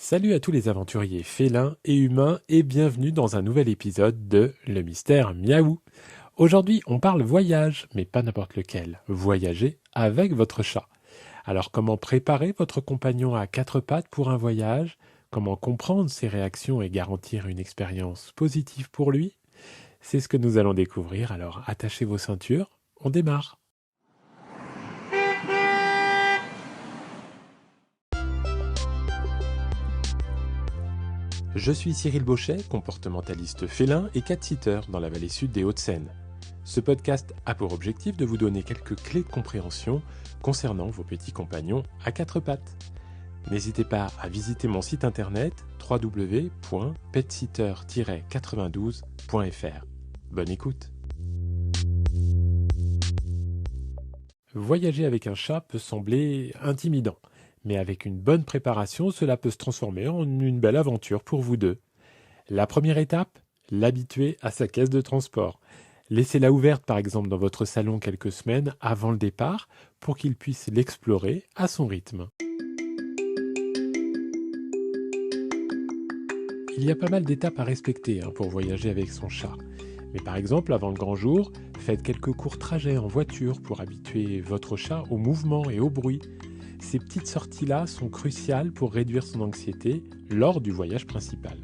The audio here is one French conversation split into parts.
Salut à tous les aventuriers félins et humains et bienvenue dans un nouvel épisode de Le Mystère Miaou. Aujourd'hui on parle voyage, mais pas n'importe lequel. Voyager avec votre chat. Alors comment préparer votre compagnon à quatre pattes pour un voyage? Comment comprendre ses réactions et garantir une expérience positive pour lui? C'est ce que nous allons découvrir, alors attachez vos ceintures, on démarre. Je suis Cyril Bauchet, comportementaliste félin et cat-sitter dans la vallée sud des Hauts-de-Seine. Ce podcast a pour objectif de vous donner quelques clés de compréhension concernant vos petits compagnons à quatre pattes. N'hésitez pas à visiter mon site internet www.petsitter-92.fr. Bonne écoute. Voyager avec un chat peut sembler intimidant. Mais avec une bonne préparation, cela peut se transformer en une belle aventure pour vous deux. La première étape, l'habituer à sa caisse de transport. Laissez-la ouverte par exemple dans votre salon quelques semaines avant le départ pour qu'il puisse l'explorer à son rythme. Il y a pas mal d'étapes à respecter pour voyager avec son chat. Mais par exemple, avant le grand jour, faites quelques courts trajets en voiture pour habituer votre chat au mouvement et au bruit. Ces petites sorties-là sont cruciales pour réduire son anxiété lors du voyage principal.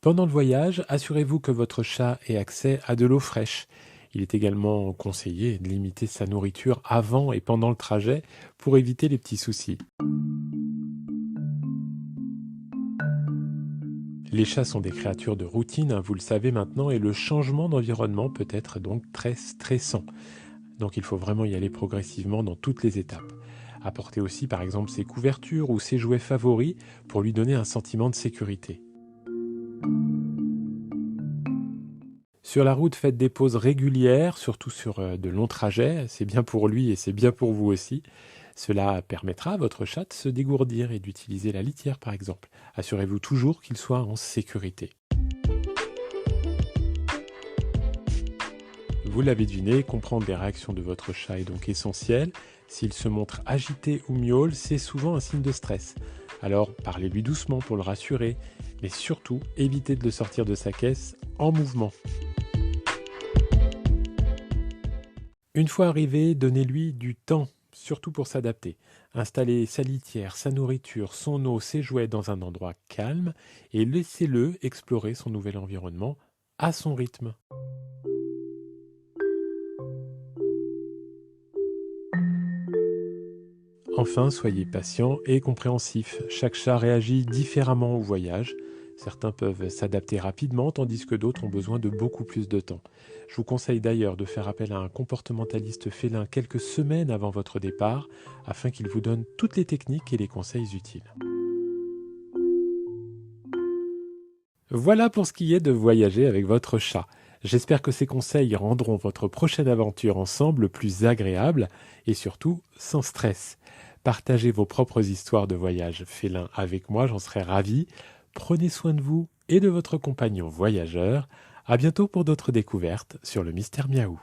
Pendant le voyage, assurez-vous que votre chat ait accès à de l'eau fraîche. Il est également conseillé de limiter sa nourriture avant et pendant le trajet pour éviter les petits soucis. Les chats sont des créatures de routine, vous le savez maintenant, et le changement d'environnement peut être donc très stressant. Donc il faut vraiment y aller progressivement dans toutes les étapes. Apportez aussi par exemple ses couvertures ou ses jouets favoris pour lui donner un sentiment de sécurité. Sur la route, faites des pauses régulières, surtout sur de longs trajets. C'est bien pour lui et c'est bien pour vous aussi. Cela permettra à votre chat de se dégourdir et d'utiliser la litière par exemple. Assurez-vous toujours qu'il soit en sécurité. Vous l'avez deviné, comprendre les réactions de votre chat est donc essentiel. S'il se montre agité ou miaule, c'est souvent un signe de stress. Alors parlez-lui doucement pour le rassurer, mais surtout évitez de le sortir de sa caisse en mouvement. Une fois arrivé, donnez-lui du temps, surtout pour s'adapter. Installez sa litière, sa nourriture, son eau, ses jouets dans un endroit calme et laissez-le explorer son nouvel environnement à son rythme. Enfin, soyez patient et compréhensif. Chaque chat réagit différemment au voyage. Certains peuvent s'adapter rapidement, tandis que d'autres ont besoin de beaucoup plus de temps. Je vous conseille d'ailleurs de faire appel à un comportementaliste félin quelques semaines avant votre départ, afin qu'il vous donne toutes les techniques et les conseils utiles. Voilà pour ce qui est de voyager avec votre chat. J'espère que ces conseils rendront votre prochaine aventure ensemble plus agréable et surtout sans stress. Partagez vos propres histoires de voyage félin avec moi, j'en serai ravi. Prenez soin de vous et de votre compagnon voyageur. À bientôt pour d'autres découvertes sur le Mystère Miaou.